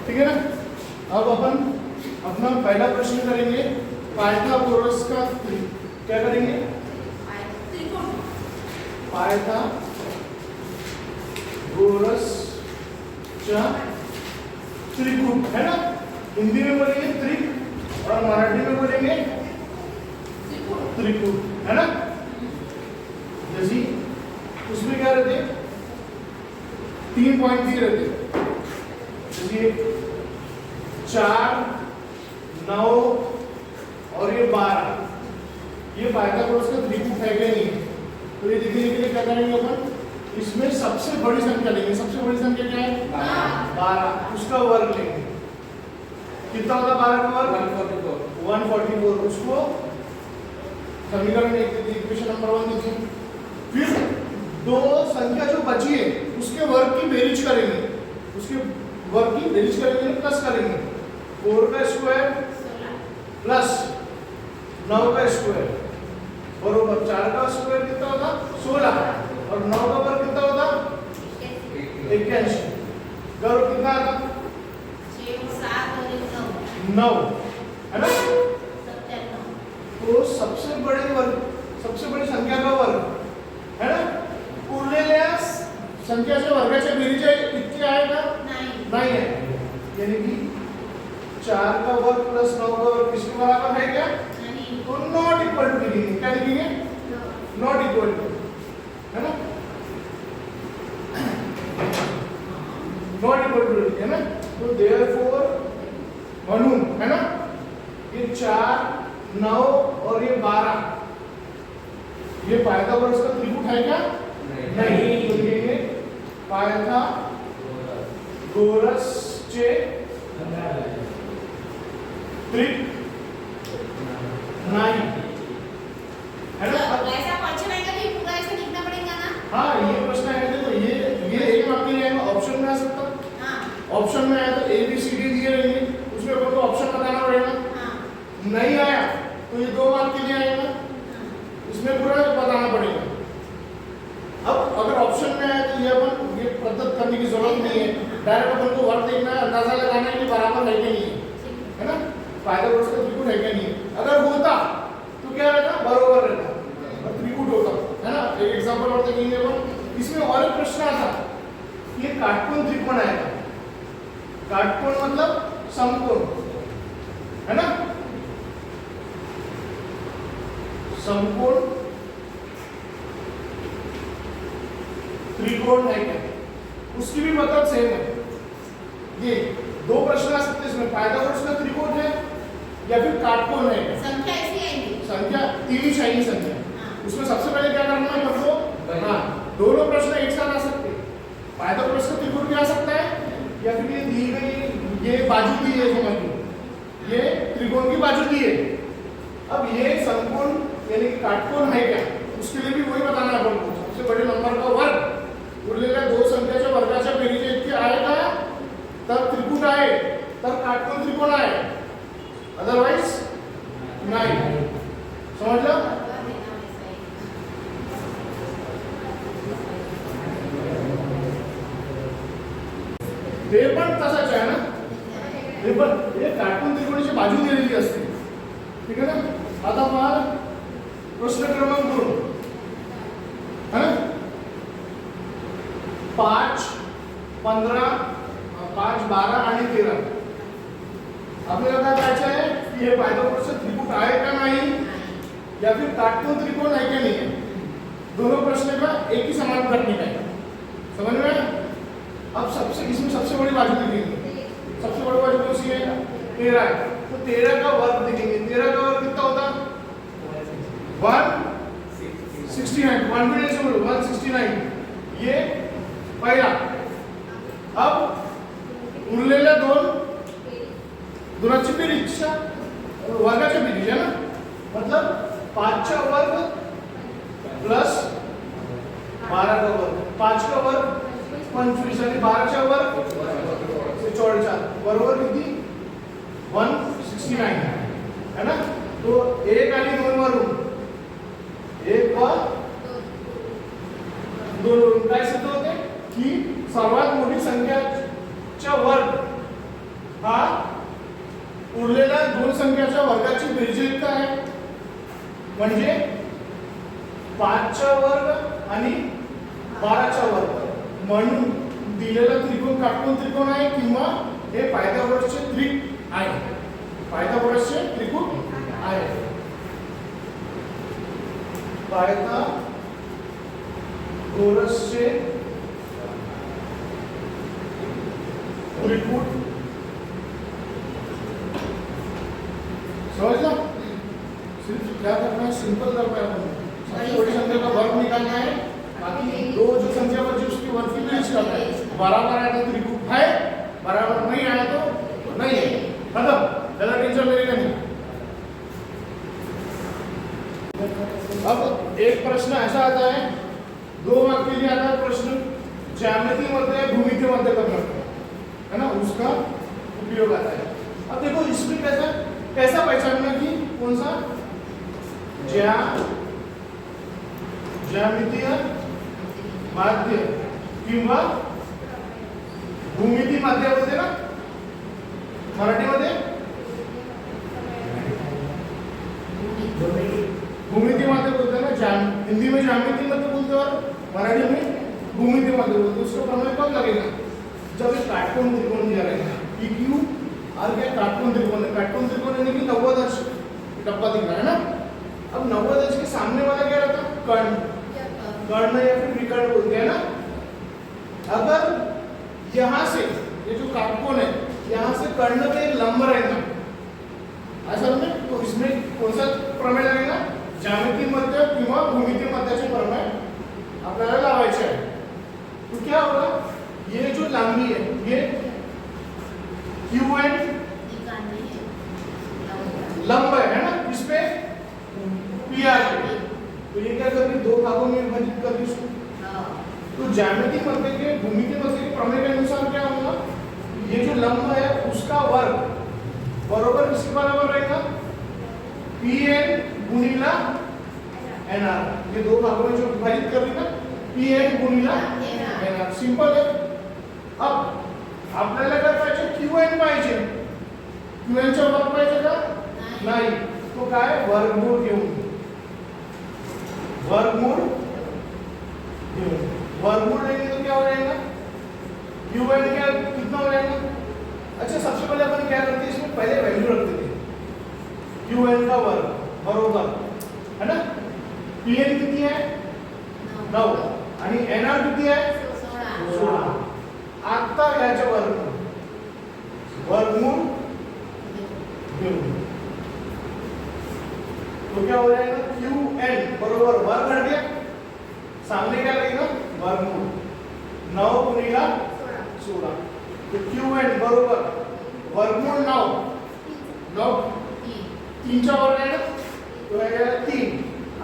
ठीक है ना। अब अपन अपना पहला प्रश्न करेंगे पाइथागोरस का क्या करेंगे, पाइथागोरस चा त्रिकूट है ना। हिंदी में बोलेंगे त्रिक और मराठी में बोलेंगे त्रिकूट है ना। जैसे उसमें क्या रहते, 3 पॉइंट दिए रहते, जैसे 4, 9 और ये 12, ये पाइथागोरस का त्रिकूट है क्या नहीं है। तो ये देखने के लिए क्या करेंगे अपन, इसमें सबसे बड़ी संख्या लेंगे। सबसे बड़ी संख्या क्या है, 12, उसका वर्ग लेंगे। कितना होता 12 का वर्ग, 144। उसको समीकरण इक्वेशन नंबर 1 दीजिए। फिर दो संख्या जो बची है उसके वर्ग की बेरीज करेंगे, उसके वर्ग की बेरीज करेंगे, प्लस करेंगे। 4 का स्क्वायर प्लस 9 का स्क्वायर बरोबर 4 का स्क्वायर कितना होता 16 और 9 का वर्ग कितना होता 81। करो कितना आता 9 है ना। तो सबसे बड़ी संख्या का वर्ग है ना, उरलेल्या संख्याच्या वर्गाच्या बेरीज किती आहे का, नहीं है। यानी कि 4 का वर्ग प्लस 9 का वर्ग किसके बराबर है क्या, तो नॉट इक्वल टू लिखेंगे। क्या लिखेंगे, नॉट इक्वल टू है ना, नॉट इक्वल टू है ना। तो देयरफॉर म्हणून है ना, ये 4, 9 और ये 12 ये पाइथागोरस का त्रिभुज है क्या, नहीं। तो लिखेंगे पाइथागोरस चे त्रिक नहीं है ना। ऐसा क्वेश्चन आएगा तो पूरा ऐसा लिखना पड़ेगा ना। हाँ ये प्रश्न आया था, तो ये एक आपके लिए ऑप्शन में आ सकता। हाँ ऑप्शन में आया तो A B C D दिए रहेंगे, उसमें अपन को ऑप्शन बताना पड़ेगा। हाँ नहीं आया तो ये 2 मार्क के लिए आएगा, इसमें पूरा बताना पड़ेगा। अब अगर ऑप्शन में आया तो ये अपन ये पद्धत करने की जरूरत नहीं है, डायरेक्ट अपन को वर्ग देखना है, अंदाजा लगाना है कि बराबर है कि नहीं है ना, पाइथागोरस का त्रिभुज है क्या नहीं है। अगर होता तो क्या रहता, बराबर रहता और त्रिभुज होता है ना। एक एग्जांपल और देखेंगे अपन, इसमें और एक प्रश्न आता, ये काटकोण त्रिकोण आएगा। काटकोण मतलब समकोण है ना, समकोण त्रिकोण है क्या, उसकी भी मतलब सेम है। ये 2 प्रश्न आ सकते हैं इसमें, पाइथागोरस का त्रिकोण है या फिर काटकोण है। संख्या ऐसी आएगी, संख्या 3 ही चाहिए संख्या। उसमें सबसे पहले क्या करना है हमको, हाँ दोनों प्रश्न एक साथ आ सकते हैं। पाइथागोरस का त्रिकोण भी आ सकता है या फिर ये दी गई ये बाजू दी है, समझ लो ये त्रिकोण की बाजू दी है। अब ये समकोण यानी कि काटकोण है क्या, उसके लिए भी वही बताना है हमको। सबसे बड़े नंबर का वर्ग उरलेल्या 2 संख्याच्या वर्गाच्या बेरीज इतके आएगा तब त्रिकूट आहे, तब काटकोण त्रिकोण आहे, अदरवाइज नहीं। समझलं। ते पण तसाच आहे ना, हे पण हे काटकोण त्रिकोणाची बाजू दिलेली असते, ठीक आहे ना। आता पहा प्रश्न क्रमांक 2 है 5, 15, 5, 12 आणि 13 आपल्याला काय करायचं आहे की हे पाइथागोरस त्रिभुज आहे का नहीं या फिर काटकोण त्रिकोण है क्या नहीं है। दोनों प्रश्न का एक ही समान करने का है, समझ में। अब इसमें सबसे बड़ी बाजू लिखेंगे, सबसे बड़ी बाजू कौन सी है, 13 है। तो 13 का वर्ग लिखेंगे। 13 का वर्ग कितना होता 169, 169 ये पहला। अब उरलेल्या 2 दोनाची बेरीज वर्गाच्या बेरीज है ना, मतलब 5 चा वर्ग प्लस 12 का वर्ग, 5 का वर्ग 25 आणि 12 चा वर्ग 44 बरोबर किती 169 है ना। तो 1 आणि 2 वरून 1 व 2 वरून काय सिद्ध होते की सर्वात मोठी संख्याचा वर्ग दोन संख्याच्या वर्गाची बेरीज काय आहे म्हणजे 5चा वर्ग आणि 12चा वर्ग म्हणून दिलेला त्रिकोण काटकोन त्रिकोण आहे किंवा हे पायथागोरसचे त्रिक आहे पायथागोरसचे त्रिकोण आहे पायथागोरसचे त्रिकोण समझ लो सिर्फ क्या करना है सिंपल करना है सबसे बड़ी संख्या का वर्ग निकालना है बाकी दो जो संख्या बची उसकी वर्ग की बेरीज करना है बराबर आया तो त्रिकोण है बराबर नहीं आया तो नहीं है मतलब ज्यादा टेंशन लेगा नहीं अब एक प्रश्न ऐसा आता है 2 मार्क के लिए आता है प्रश्न ज्यामिति मध्य भूमिति मध्य करना है ना उसका उपयोग आता है अब देखो इसमें कैसा पहचानना कि कौन सा ज्यामितीय माध्य किंवा भूमिती माध्य होते ना मराठीमध्ये भूमिती माध्य बोलते ना हिंदी में ज्यामिति मध्य बोलते और मराठी में भूमिति मध्य बोलते उसका प्रमेय कब लगेगा जब एक काटकोन त्रिकोण दिया रहेगा PQ और क्या काटकोन त्रिकोण यानी कि 90 अंश डब्बा दिख रहा है ना अब 90 अंश के सामने वाला क्या रहता है कर्ण या फिर विकर्ण बोलते हैं ना अगर यहाँ से ये जो काटकोन है यहाँ से कर्ण में लंब रहेगा असल में तो इसमें कौन सा प्रमेय लगेगा ज्यामिति मध्य किंवा भूमिती मध्याचे प्रमेय आपल्याला लावायचे आहे तो क्या होगा ये जो लांबी है ये QN लंब है ना इस पे PR पे तो ये क्या करनी दो भागों में विभाजित कर दी तो ज्यामिति मध्य के भूमिति मध्य के प्रमेय के अनुसार क्या होगा ये जो लंब है उसका वर्ग बरोबर किसके बराबर रहेगा PN गुणिला NR ये दो भागों में जो विभाजित कर दी ना PN गुणिला NR सिंपल है अब आपल्याला काय पाहिजे QN पाहिजे QN चा वर्ग पाहिजे का नाही तो काय वर्गमूळ घेऊन वर्गमूल लेंगे तो क्या हो जाएगा QN क्या कितना हो जाएगा अच्छा सबसे पहले अपन क्या करते हैं इसमें पहले वैल्यू रखते थे QN का वर्ग बरोबर है ना PN कितनी है 9 आणि NR किती आहे 16 आता याचे वर्गमूल घेऊन तो क्या हो जाएगा QN बरोबर वर्ग हट गया सामने क्या लगेगा वर्गमूल 9 गुणिला 16 तो QN बरोबर वर्गमूल 9 3 चा वर्ग आहे ना तो आहे 3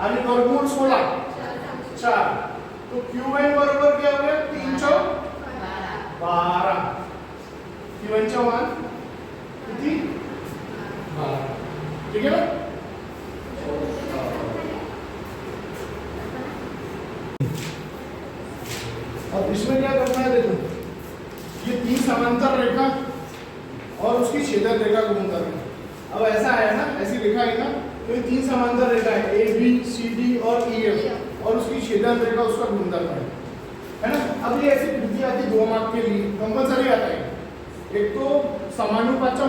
आणि वर्गमूल 16 4 तो QN बरोबर क्या हो गया 3 × 12 QN चा मान किती 12 ठीक है ना अब इसमें क्या करना है देखो ये 3 समांतर रेखा और उसकी छेदक रेखा को गुण करना अब ऐसा है ना ऐसी रेखा है ना तो ये 3 समांतर रेखा है ABCD और EF और उसकी छेदन रेखा उसका गुण करना है ना अब ये ऐसी कृति आती 2 मार्क के लिए कंपल्सरी आता है एक तो समानुपातचा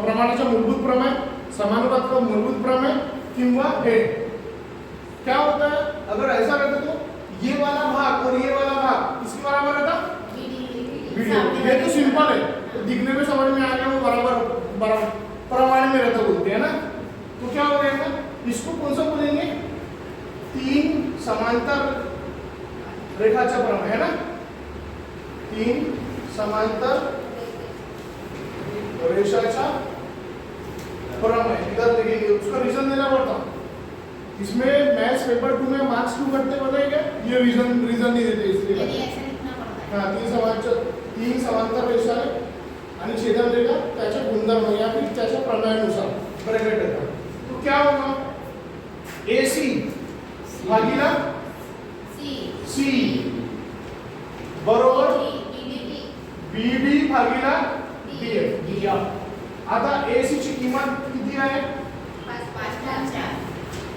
प्रमाणाचा मूलभूत प्रमेय समानुपात का मूलभूत प्रमेय किंवा हेड क्या होता है अगर ऐसा रहता तो ये वाला भाग और ये वाला भाग किसके बराबर रहता वीडियो ये तो सिंपल है तो दिखने में समझ में आ गया वो बराबर प्रमाण में रहता बोलते हैं ना तो क्या हो जाएगा इसको कौन सा बोलेंगे 3 समांतर रेखाचा प्रमेय है ना 3 समांतर रेखाचा प्रमेय इधर देखेंगे उसका रीजन देना पड़ता इसमें मैथ्स पेपर 2 में मार्क्स क्यों करते बताएगा ये रीजन नहीं देते इसलिए हाँ 3 समांतर रेषा है आणि छेदन रेखा त्याच्या गुणधर्म या फिर त्याच्या प्रमेयानुसार ब्रॅकेट देतात तो क्या होगा AC भागीला C बरोबर BD भागीला DF आता AC ची किंमत किती आहे?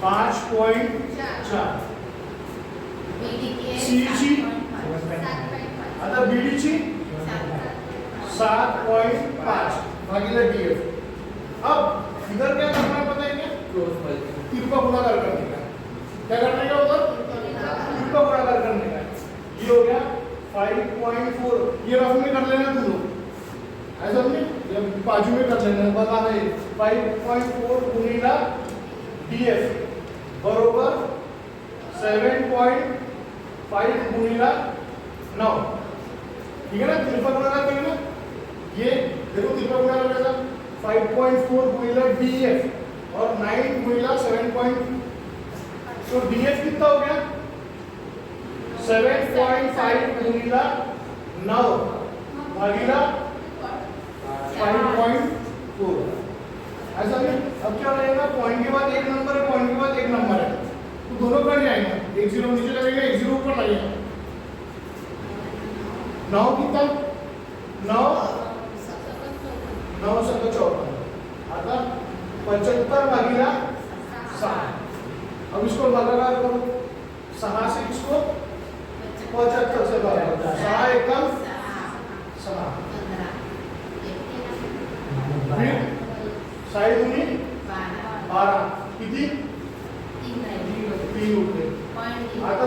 5.4. C ची आता BD ची 7.5 भागिले DF. अब इधर क्या करना है पता है क्या? तिरपा गुणाकार करने का. क्या करने का उधर? तिरपा गुणाकार करने का. ये हो गया 5.4. ये रफ में कर लेना तुम लोग, ऐसा नहीं बाजू में कर लेना. बता रहे 5.4 गुणिला DF बरोबर 7.5 गुणिला 9. ठीक है ना? तिरपा गुणाकार करेंगे ना. ये देखो तिरपा गुणाकार कैसा 5.4 गुणिला DF और 9 गुणिला 7. तो DF कितना हो गया? 7.5 गुणिला 9 भागिला 5.4. ऐसा नहीं. अब क्या रहेगा? पॉइंट के बाद एक नंबर है, पॉइंट के बाद एक नंबर है, तो दोनों कट जाएंगे. एक जीरो नीचे लगेगा, एक जीरो ऊपर लगेगा. 9 कितना? 9 7 14. आता 75 भागिला 6. अब इसको भागाकार करो. 6 से इसको 75 से भाग करो. 6 एकम 6. फिर 6 दूनी 12 किती? 3 उरले. आता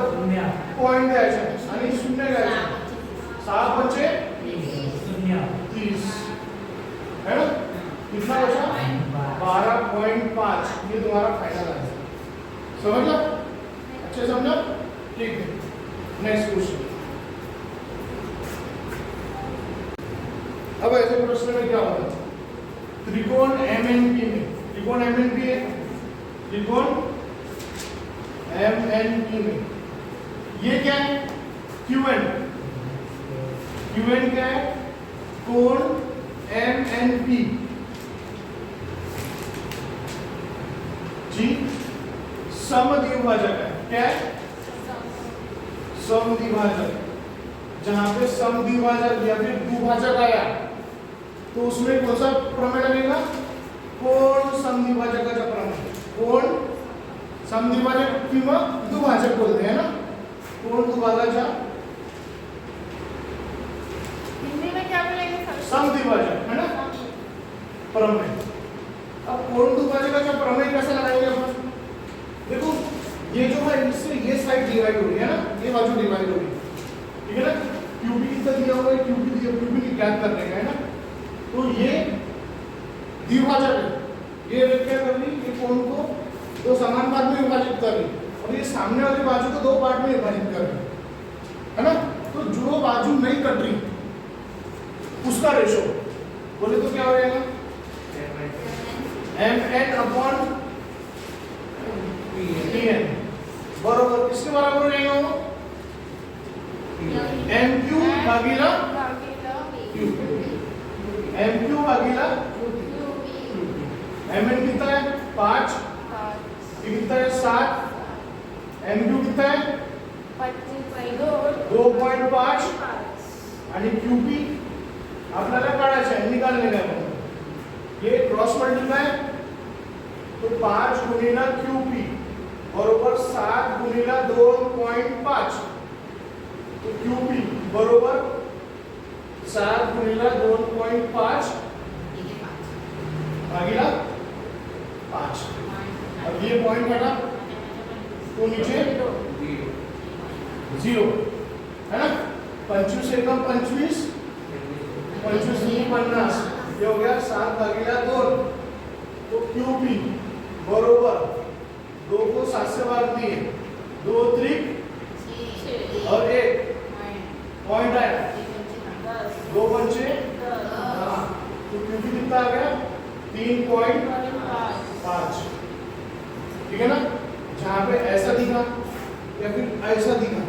पॉइंट द्यायचा आणि शून्य घ्यायचं. 6 पंचे 30 है ना? कितना बचा? 12.5. ये तुम्हारा फाइनल आंसर. समझ लो? अच्छे समझो? ठीक है. Next question. अब ऐसे प्रश्न में क्या होगा? त्रिकोण MNP में, त्रिकोण MNP है, त्रिकोण MNP में ये क्या है? QN. QN क्या है? कोण MNP जी समद्विभाजक है. क्या है? समद्विभाजक. जहां पे समद्विभाजक या फिर द्विभाजक आया तो उसमें कौन सा प्रमेय लगेगा? कोण समद्विभाजकाचा प्रमेय. कोण समद्विभाजक किंवा द्विभाजक बोलते हैं ना. कोण द्विभाजकाचा हिंदी में क्या बोलेंगे? समद्विभाजक है ना प्रमेय. अब कोण द्विभाजकाचा प्रमेय कैसे लगाएंगे अपन? देखो ये जो है इससे ये साइड डिवाइड हो रही है ना, ये बाजू डिवाइड हो रही है. ठीक है ना? QP कितना दिया हुआ है? QP ज्ञात करने का है ना. तो ये द्विभाजक है. ये क्या कर रही? ये कोण को दो समान भाग में विभाजित कर रही और ये सामने वाली बाजू को दो पार्ट में विभाजित कर रही है ना. तो जो बाजू नहीं कट रही उसका रेशो बोले तो क्या हो जाएगा? MN अपॉन PN बरोबर किसके बराबर हो जाएगा? वो MQ भागिला QP. MQ भागिला MN कितना है? 5. ये कितना है? 7. MQ कितना है? 2.5 आणि QP आपल्याला काढायचं आहे, निकालने का है. ये क्रॉस मल्टीप्लाय तो 5 गुणिला QP बरोबर 7 गुणिला 2.5. तो QP बरोबर 7 गुणिला 2.5 भागिला 5. अब ये पॉइंट घटा तो नीचे 0 है ना. 25 एकम 25, 25 50. ये हो गया 7 भागिला 2. तो QP बरोबर 2 को 7 से भाग दिए, 2 त्रिक और 1 पॉइंट आया 2 पंचे. तो QP कितना आ गया? 3.5. ठीक है ना. जहां पे ऐसा दिखा या फिर ऐसा दिखा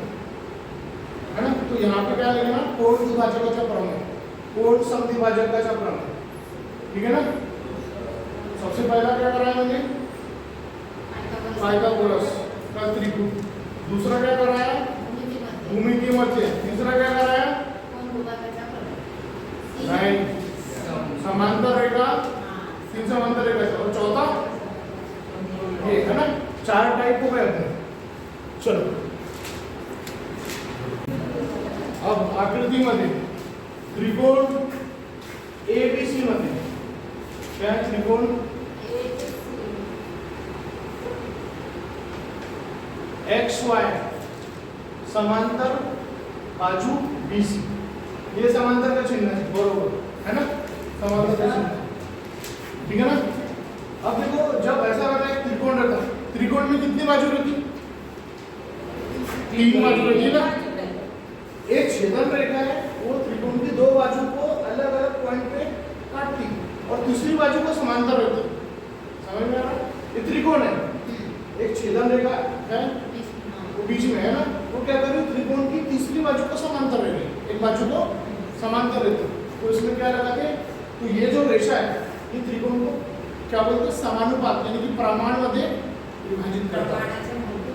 है ना, तो यहाँ पे क्या लगेगा? कोण द्विभाजकाचा प्रमेय, कोण समद्विभाजकाचा प्रमेय. ठीक है ना. सबसे पहला क्या करा है मैंने? पाइथागोरस का त्रिभुज. दूसरा क्या कराया? भूमिति मध्य. तीसरा क्या कराया? नहीं, समांतर रेखा तीन समांतर रेखा है और चौथा ये है ना, चार टाइप हो गए अपने। चलो अब आकृतीमध्ये त्रिकोण एबीसी मध्ये क्या है? त्रिकोण एक्स वाय समांतर बाजू बीसी, ये समांतर का चिन्ह है, बरोबर है ना, समांतर का चिन्ह, ठीक है ना। अब देखो जब ऐसा रहता है त्रिकोण रहता है, त्रिकोण में कितनी बाजू रहती? तीन बाजू रहती है ना। एक छेदन रेखा है वो त्रिकोण की दो बाजू को अलग अलग पॉइंट पे काटती और तीसरी बाजू को समांतर रहती, समझ में आ रहा? ये त्रिकोण है, एक छेदन रेखा है वो बीच में है ना, वो क्या कर रही है? त्रिकोण की तीसरी बाजू को समांतर रह रही, एक बाजू को समांतर रहती, तो इसमें क्या लगाते? तो ये जो रेखा है ये त्रिकोण को क्या बोलते हैं? समानुपात यानी कि प्रमाण मध्ये विभाजित करता है।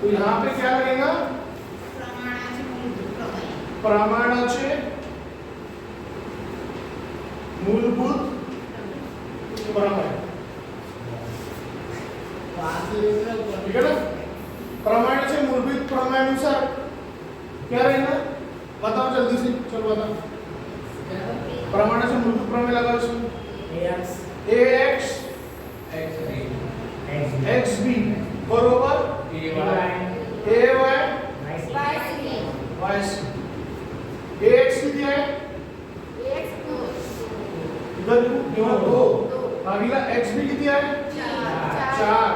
तो यहाँ पे क्या लगेगा? प्रमाणाचे मूलभूत प्रमेय, ठीक है ना। प्रमाणाचे मूलभूत प्रमेयानुसार क्या रहेगा? बताओ जल्दी से, चलो बताओ। प्रमाणाचे मूलभूत प्रमेय लगाओ इसमें। ax xb बरोबर ay yc। ax किती आहे? इधर किंवा 2 भागिला xb किती आहे? 4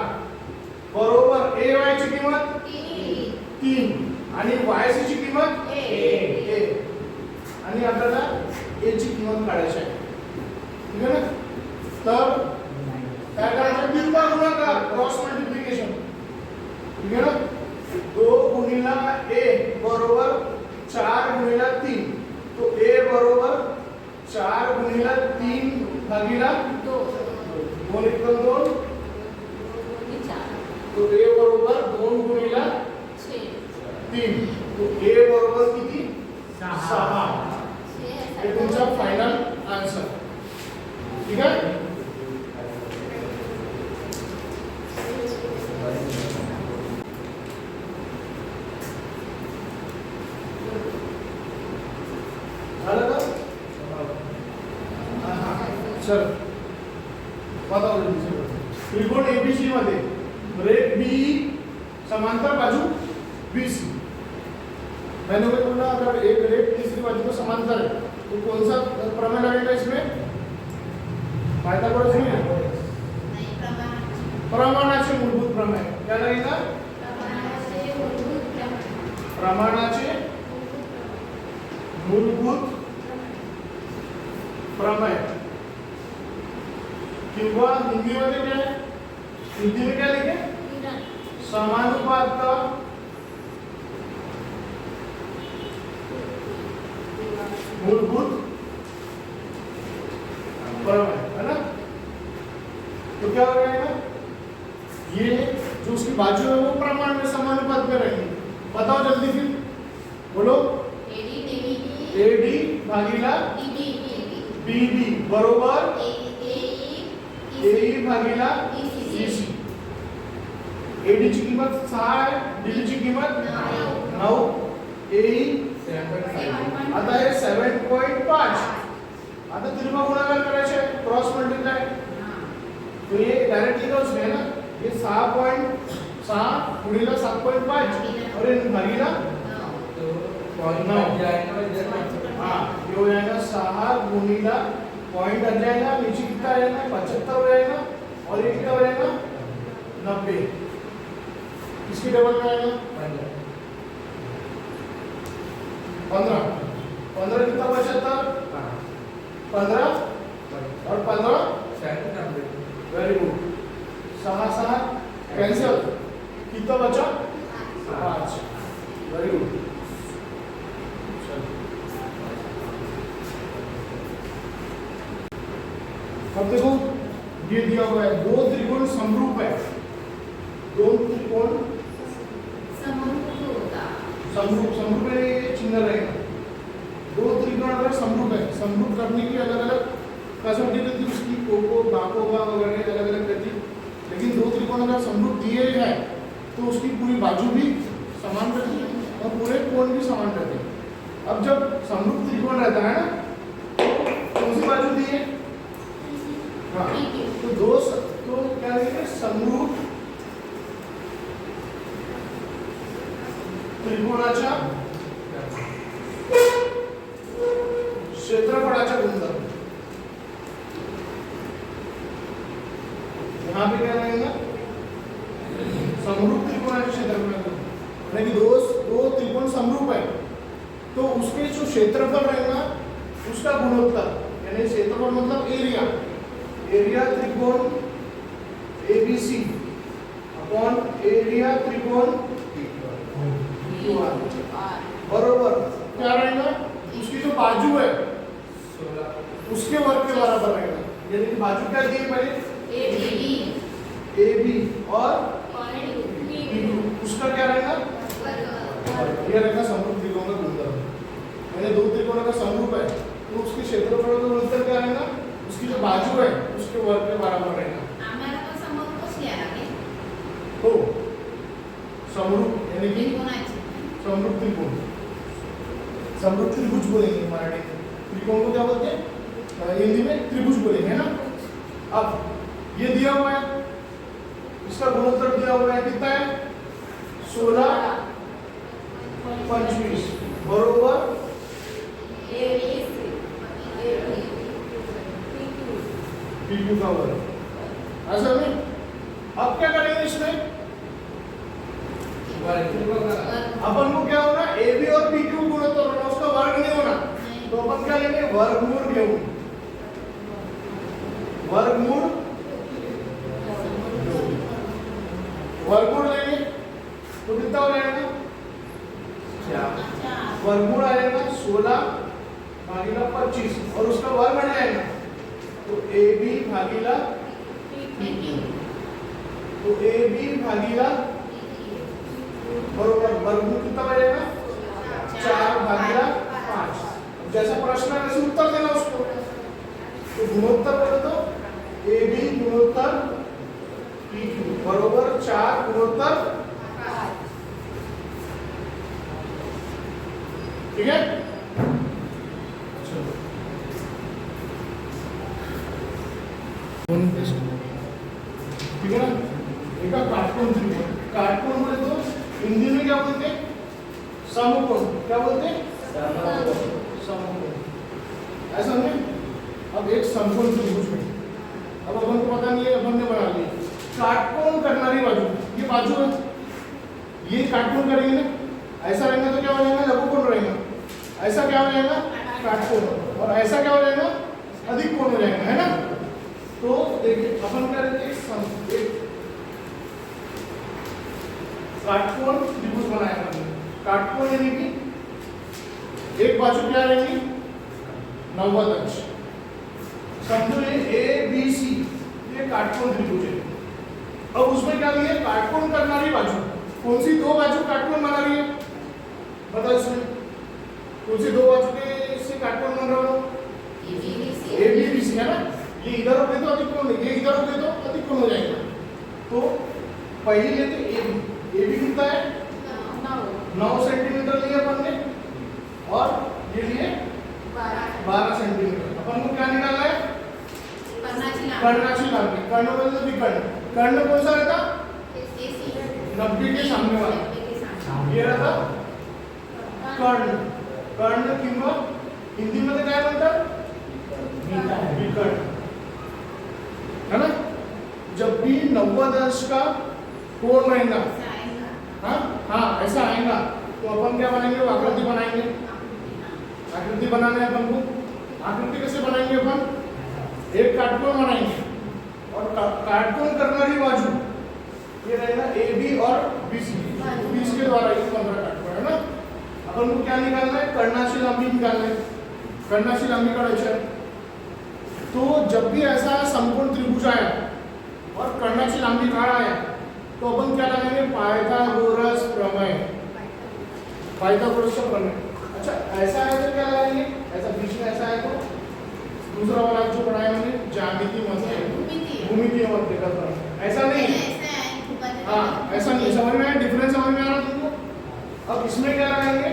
बरोबर ay ची किंमत 3 आणि yc ची किंमत 1 आणि आपल्याला a ची किंमत काढायची आहे, ठीक आहे ना। तर काय करायचं? 3 चा गुणाकार, क्रॉस मल्टिप्लिकेशन, ठीक आहे ना। 2 गुणिला a बरोबर 4 गुणिला 3, तो a बरोबर 4 गुणिला 3 भागिला 2 1 2, तो a बरोबर 2 गुणिला 3, तो a बरोबर किती? 6। हे तुमचा फायनल आन्सर, ठीक आहे। झालं का? चल बताओ जल्दी से। त्रिकोण एबीसी मध्ये रेख बी समांतर बाजू बीसी, मैंने वही बोला अगर एक रेख तीसरी बाजू को समांतर है तो कौन सा प्रमेय लगेगा इसमें? पायथागोरस नहीं, प्रमाणाचे मूलभूत प्रमेय क्या लगेगा? प्रमाणाचे मूलभूत प्रमेय, किंवा हिंदी मध्ये क्या है? हिंदी में क्या लिखे? समानुपात का मूलभूत प्रमेय, है ना। तो क्या हो जाएगा? ये जो उसकी बाजू है वो प्रमाण में समानुपात में रहेंगी, बताओ जल्दी फिर बोलो। AD भागिला BB बरोबर AE भागिला EC। AD ची किंमत 6 आहे, BB ची किंमत 9, AE आता हे 7.5। आता तिरपा गुणाकार करायचे, क्रॉस मल्टीप्लाई, तो ये डायरेक्टली का उसमें है ना, ये 6.6 गुणिला 7.5 और ये भागिला 9, हाँ ये हो जाएगा 6 गुणिला पॉइंट आ जाएगा, नीचे कितना आ जाएगा? 75 हो जाएगा और ये कितना हो जाएगा? 90। इसकी डबल में आएगा 15 कितना? 75 15 और 15 वेरी गुड। 6 कैंसिल, कितना बचा? 5, वेरी गुड। अब देखो ये दिया हुआ है, दो त्रिकोण समरूप है, दो त्रिकोण समरूप में ये चिन्ह रहेगा। दो त्रिकोण अगर समरूप है, समरूप करने की अलग अलग कसौटी रहती है उसकी, कोको बाकोबा वगैरह अलग अलग रहती, लेकिन दो त्रिकोण अगर समरूप दिए हैं तो उसकी पूरी बाजू भी समान रहती है और पूरे कोण भी समान रहते हैं। अब जब समरूप त्रिकोण रहता है ना, तो कौन सी बाजू दी है? हाँ, तो तो क्या लिखेंगे? समरूप त्रिकोणाच्या क्षेत्रफळाच्या गुणधर्म, यहाँ पे क्या रहेगा? समरूप त्रिकोणाचे क्षेत्रफळ, यानी कि दो त्रिकोण समरूप है तो उसके जो क्षेत्रफल रहेगा उसका गुणोत्तर, यानी क्षेत्रफल मतलब एरिया त्रिकोण ABC अपॉन एरिया त्रिकोण QR बरोबर क्या रहेगा? उसकी जो बाजू है उसके वर्ग के बराबर रहेगा, यानी कि बाजू क्या दी है पहले? AB और BQ, उसका क्या रहेगा? ये रहेगा समरूप त्रिकोण का गुणधर्म, यानी दो त्रिकोण का समरूप है तो उसके क्षेत्रफल का गुणोत्तर क्या रहेगा? उसकी जो बाजू है उसके वर्ग के बराबर रहेगा। तो समरूप यानी कि समरूप त्रिकोण, समरूप त्रिभुज बोलेंगे मराठी में, त्रिकोण को क्या बोलते हैं हिंदी में? त्रिभुज बोलेंगे, है ना। अब ये दिया हुआ है, इसका गुणोत्तर दिया हुआ है, कितना है? 16 25 बरोबर PQ का वर्ग, ऐसा नहीं। अब क्या करेंगे इसमें? अपन को क्या होना? AB और PQ गुणोत्तर होना, उसका वर्ग नहीं होना, तो अपन क्या लेंगे? वर्गमूल लेंगे, वर्गमूल लेंगे तो कितना हो जाएगा? वर्गमूल आएगा 16 भागीला 25 और उसका वर्ग बन जाएगा तो AB भागीला PQ, तो AB भागीला बरोबर वर्गमूल कितना बनेगा? 4 भागीला 5। जैसा प्रश्न है वैसे उत्तर देना उसको, तो गुणोत्तर बोले तो AB गुणोत्तर PQ बरोबर 4 गुणोत्तर 5, ठीक है। ठीक है ना, एक काटकोण त्रिकोण, काटकोण बोले तो हिंदी में क्या बोलते हैं? समकोण, क्या बोलते हैं? समकोण, ऐसा नहीं। अब एक समकोण त्रिभुज में, अब अपन को पता नहीं है, अपन ने बना लिया काटकोण करनारी बाजू, ये बाजू है, ये काटकोण करेंगे ना, ऐसा रहेगा तो क्या हो जाएगा? लघुकोण रहेगा, ऐसा क्या हो जाएगा? काटकोण, और ऐसा क्या हो जाएगा? अधिक कोण हो जाएगा, है ना। तो देखिए अपन क्या लेते हैं? एक काटकोण त्रिभुज बनाया हमने, काटकोण यानी कि एक बाजू क्या रहेगी? 90 अंश, समझो ये ABC, ये काटकोण त्रिभुज है। अब उसमें क्या लिया? काटकोण करनारी बाजू, कौन सी दो बाजू काटकोण बना रही है? बताओ इसमें कौन सी दो बाजू के से काटकोण बन रहा हो? ABC है ना, ये इधर हो गए तो अधिक कोण, ये इधर हो गए तो अधिक कोण हो जाएगा। तो पहले लेते AB कितना है? 9 सेंटीमीटर लिए अपन ने, और ये लिए 12 सेंटीमीटर। अपन को क्या निकालना है? कर्णाची लांबी, कर्ण बोले तो विकर्ण, कर्ण कौन सा रहता? 90 के सामने वाला, ये रहता कर्ण, कर्ण किंवा हिंदी मध्ये काय म्हणतात? विकर्ण, है ना। जब भी 90 अंश का कोण रहेगा, हाँ ऐसा आएगा तो अपन क्या बनाएंगे? आकृति बनाएंगे, आकृति बनाना है अपन को। आकृति कैसे बनाएंगे? अपन एक काटकोण बनाएंगे और काटकोण करनारी बाजू ये रहेगा AB और BC, BC के द्वारा ये 15 काटकोण है ना। अपन को क्या निकालना है? कर्णाची लांबी निकालना है, कर्णाची लांबी काढायची है। तो जब भी ऐसा समकोण त्रिभुज आया और कर्णाची लांबी काढ आया तो अपन क्या लगाएंगे? पाइथागोरस प्रमेय, पाइथागोरस का प्रमेय। अच्छा ऐसा है तो क्या लगाएंगे? ऐसा बीच में ऐसा है तो दूसरा वाला जो पढ़ाया मैंने ज्यामिति मध्य भूमिति है। भूमितीय मध्य का फर्क, ऐसा नहीं है। ऐसा है हाँ ऐसा नहीं, समझ में आया डिफरेंस, समझ में आ रहा तुमको। अब इसमें क्या लगाएंगे,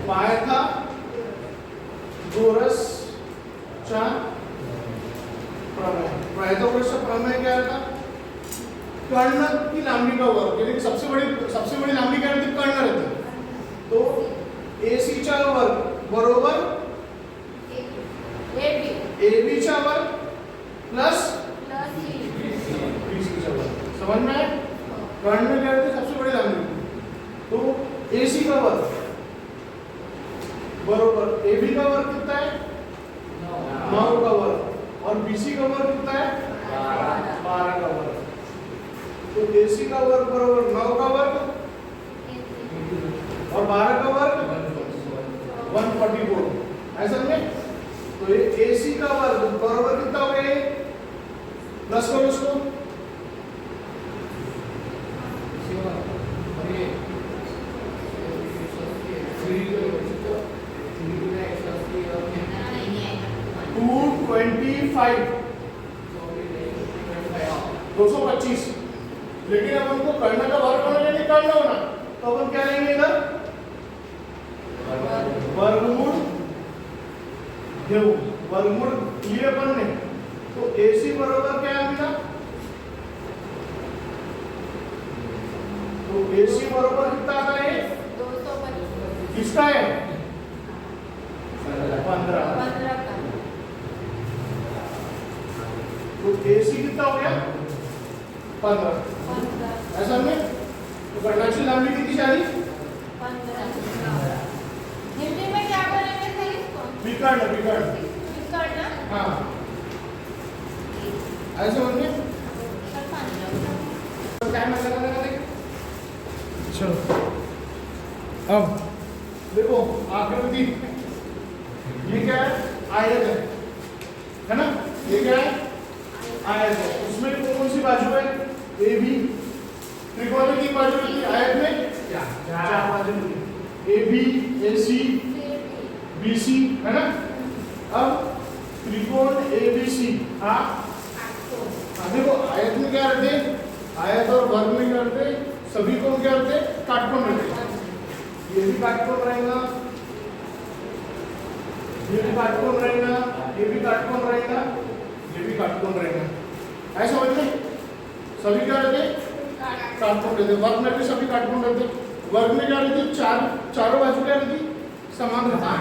पायथा गोरस चा प्रमेय। पायथागोरस चा प्रमेय क्या था, कर्ण की लांबी का वर्ग, यानी सबसे बड़ी लांबी क्या रहती है, कर्ण रहती है। तो AC चा वर्ग बरोबर AB चा वर्ग प्लस BC चा वर्ग। समझ में आया, कर्ण में क्या रहती है, सबसे बड़ी लांबी। तो AC का वर्ग बरोबर AB का वर्ग कितना है, 9 का वर्ग, और BC का वर्ग कितना है, 12 का वर्ग। तो AC का वर्ग बराबर 9 का वर्ग और 12 का वर्ग 144, ऐसा नहीं। तो ये AC का वर्ग बराबर कितना हो गया, प्लस करो उसको, टू 225। लेकिन अब हमको कर्ण का वर्ग होना नहीं, कर्ण होना, तो अपन क्या लेंगे इधर, वर्गमूल घेऊ, वर्गमूल लिए अपन ने। तो AC बराबर क्या है बेटा, तो AC बराबर कितना आता है, 225 किसका है, 15। 15 का। तो AC कितना हो गया, 15, ऐसा नहीं। तो कर्णाची लांबी कितनी सारी, 15। हिंदी में क्या बोलेंगे सर इसको, विकर्ण, विकर्ण। हाँ ऐसे होंगे। क्या मैं करने लगा, देख चलो। अब देखो आकृति, ये क्या है, आयत है ना, ये क्या है, आयत है। उसमें कौन सी बाजू है, AB। त्रिकोण में कितनी बाजू होती है, आयत में 4 बाजू होती है, AB AC BC, है ना। अब त्रिकोण ABC, हाँ देखो आयत में क्या रहते हैं, आयत और वर्ग में क्या रहते हैं, सभी कोण क्या रहते हैं, काटकोण रहते हैं। ये भी काटकोण रहेगा, ये भी काटकोण रहेगा, ये भी काटकोण रहेगा, ये भी काटकोण रहेगा, ऐसा समझ में। सभी क्या रहते हैं, काटकोण रहते हैं। वर्ग में भी सभी काटकोण रहते हैं। वर्ग में क्या रहती है, चारों बाजू क्या रहती, समान रहती है।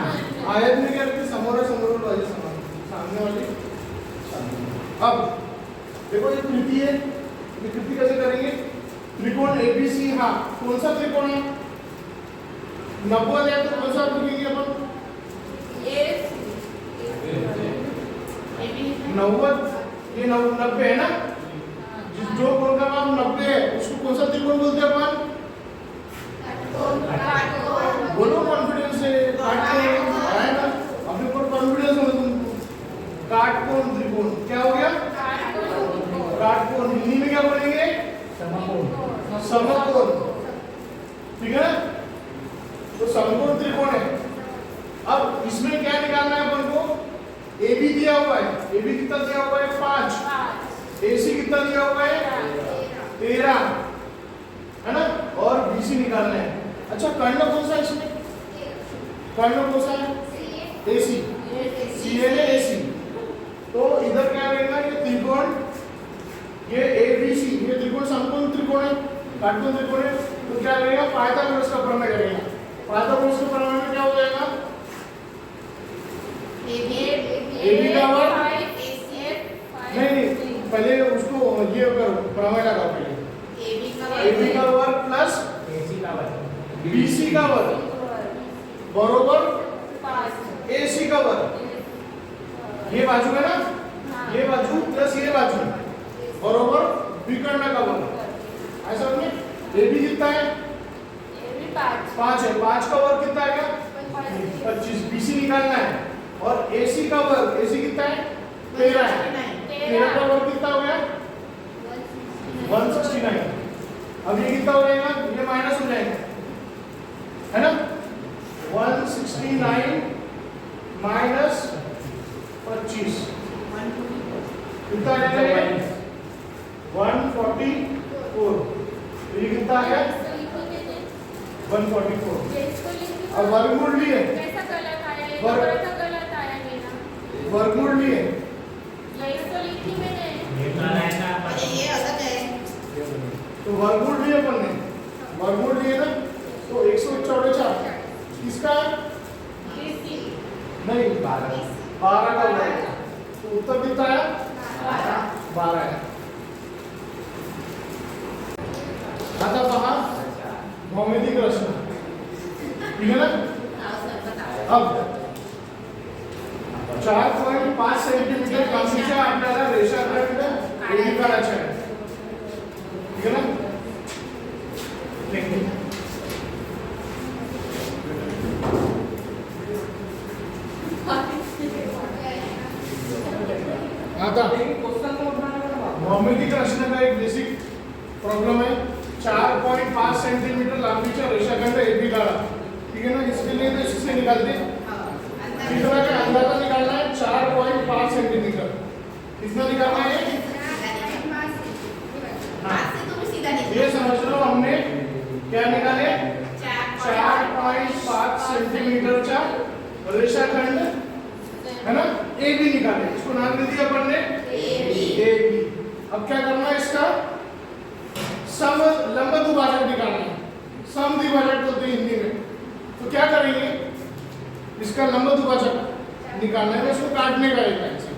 आयत में क्या रहती है, समोर बाजू समान, सामने वाली सामने। अब देखो ये कृति है, ये कृति कैसे करेंगे, त्रिकोण ABC, हाँ कौन सा त्रिकोण है, 90 है, तो कौन सा लिखेंगे अपन, 90, ये 90 है ना, जो कोण का नाम 90 है उसको कौन सा त्रिकोण बोलते हैं अपन, बोलो कॉन्फिडेंस से, काटकोण है ना, अपने ऊपर कॉन्फिडेंस हो तुमको। काटकोण त्रिकोण क्या हो गया, काटकोण। हिंदी में क्या बोलेंगे, समकोण, ठीक है। तो समकोण त्रिकोण है। अब इसमें क्या निकालना है अपन को, AB दिया हुआ है, AB कितना दिया हुआ है, 5। AC कितना दिया हुआ है, 13, है ना, और BC निकालना है। अच्छा कर्ण कौन सा है इसमें, कर्ण कौन सा है, AC, CA है AC। तो इधर क्या रहेगा, ये त्रिकोण, ये ABC, ये त्रिकोण समकोण त्रिकोण है, काटकोण त्रिकोण है। तो क्या रहेगा, पाइथागोरस का प्रमेय करेंगे। पाइथागोरस का प्रमेय में क्या हो जाएगा, AB का वर्ग, नहीं पहले उसको ये करो, प्रमेय लगाओ पहले। AB का वर्ग प्लस BC का वर्ग बरोबर AC का वर्ग। ये बाजू है ना, ये बाजू प्लस ये बाजू बरोबर विकर्ण का वर्ग, ऐसा समझे। AB कितना है, 5 है, 5 का वर्ग कितना आएगा, 25। BC निकालना है, और AC का वर्ग, AC कितना है, 13 है, 13 का वर्ग कितना हो गया, 169। अब ये कितना हो जाएगा, ये माइनस हो जाएगा, है ना, 169 माइनस 25 25 कितना आ जाएगा ये 144 तो ये कितना आ गया 144 अब वर्गमूल लिए कैसा गलत आया ये वर्ग- थोड़ा सा गलत आया मेरा वर्गमूल लिए यही तो लिखी मैंने अरे ये अलग है। तो वर्गमूल लिए अपन ने वर्गमूल लिए ना तो 144 किसका इसी नहीं 12 का वर्ग तो उत्तर कितना आया 12 है आता पहा भौमितिक रचना ठीक है ना अब 4.5 सेंटीमीटर लांबीच्या आपल्याला रेषाखंड AB काढायचा आहे ठीक है ना देखिए आता भौमितिक रचना का एक बेसिक प्रॉब्लम है 4.5 सेंटीमीटर लांबीच्या रेषाखंड AB काढा ठीक है ना इसके लिए तो इससे निकालते हैं कितना का अंदाजा निकालना है 4.5 सेंटीमीटर कितना निकालना है ये समझ लो हमने क्या निकाले 4.5 सेंटीमीटर का रेषाखंड है ना ए बी निकाले इसको नाम दे दिया अपन ने ए बी अब क्या करना है इसका सम लंब दुभाजक निकालना है सम द्विभाजक बोलते हैं हिंदी में तो क्या करेंगे इसका लंब दुभाजक निकालना है इसको काटने का एक लाइन से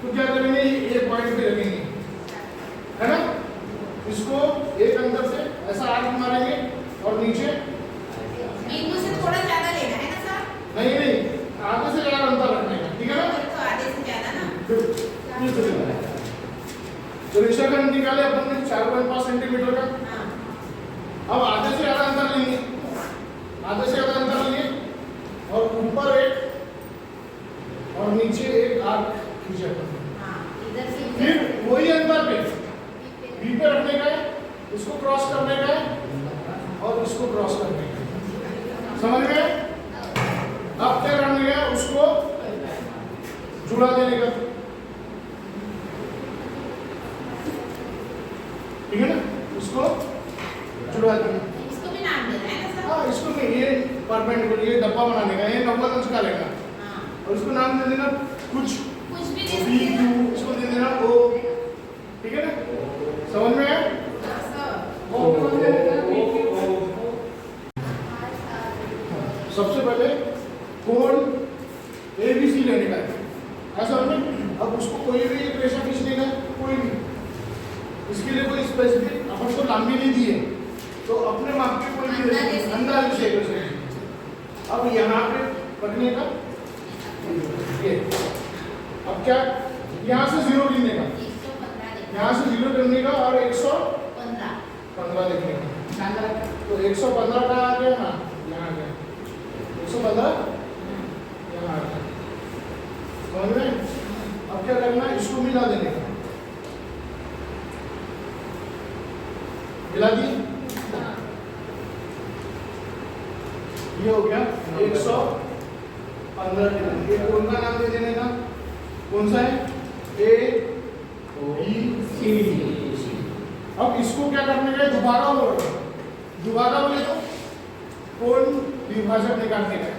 तो क्या करेंगे ये पॉइंट पे रखेंगे है ना इसको एक अंदर से ऐसा आर्क मारेंगे और नीचे बिंदु से थोड़ा ज्यादा लेना है ना सर? नहीं नहीं आधे से ज्यादा अंतर रखने का ठीक है ना तो आधे से ज्यादा ना। ये तो लेना है तो रेषाखंड निकाले अपन ने 4.5 सेंटीमीटर का हाँ। अब आधे से ज्यादा अंतर लेंगे आधे से ज्यादा अंतर लेंगे और ऊपर एक और नीचे एक आर्क खींचे अपन हाँ, इधर से फिर इधर। वही अंतर पे बी पे रखने का है इसको क्रॉस करने का है और इसको क्रॉस करने का है समझ गए अब क्या करने का है उसको जुड़ा देने का ठीक है ना उसको जुड़ा देना इसको भी नाम देना है ना सर? हाँ इसको भी ये परपेंडिकुलर ये डब्बा बनाने का ये 90 अंश का लेगा हाँ। और इसको नाम दे देना कुछ कुछ भी दे बी सकते क्यू हैं। इसको दे देना ओ ठीक है ना समझ में आया हाँ, सर। सबसे पहले कोण ABC लेने का है ऐसा हमने अब उसको कोई भी एक रेशा खींचने का है कोई भी इसके लिए कोई स्पेसिफिक अपन को लंबी नहीं दी है तो अपने माप की कोई भी अंदाजे से। अंदाज से कर सकते अब यहाँ पे रखने का ये अब क्या यहाँ से 0 गिनने का 115 देखो। यहाँ से 0 करने का और 15। 115 देखने का तो 115 कहाँ आ गया हाँ यहाँ आ गया 115 यहाँ आ गया समझ में अब क्या करना है इसको मिला देने का मिला दी ये हो गया 115 डिग्री ये कौन का नाम दे देने का कौन सा है ए बी सी अब इसको क्या करने का है दोबारा बोले तो कोण द्विभाजक निकालने का है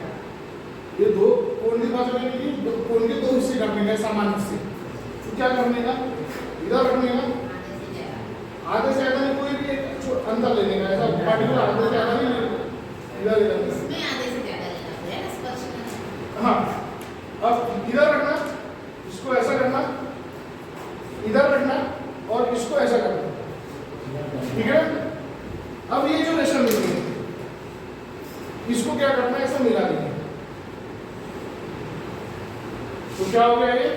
ये दो कोण द्विभाजक यानी कि कोण के दो हिस्से करने का है समान हिस्से तो क्या करने का इधर रखने का आधे से ज्यादा। आधे से ज्यादा नहीं कोई भी एक अंतर लेने का ऐसा पर्टिकुलर आधे से ज्यादा नहीं लेना इधर इधर इसमें आधे से ज्यादा लेना है ना स्पर्श करना। हाँ अब इधर रखना इसको ऐसा करना इधर रखना और इसको ऐसा करना ठीक है अब ये जो रेशा मिल गई इसको क्या करना है ऐसा मिला देंगे तो क्या हो गया ये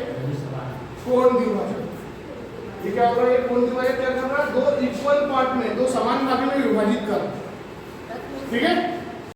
कोण द्विभाजक ये क्या हो रहा है ये कोण द्विभाजक क्या कर रहा है दो इक्वल पार्ट में दो समान भाग में विभाजित कर ठीक है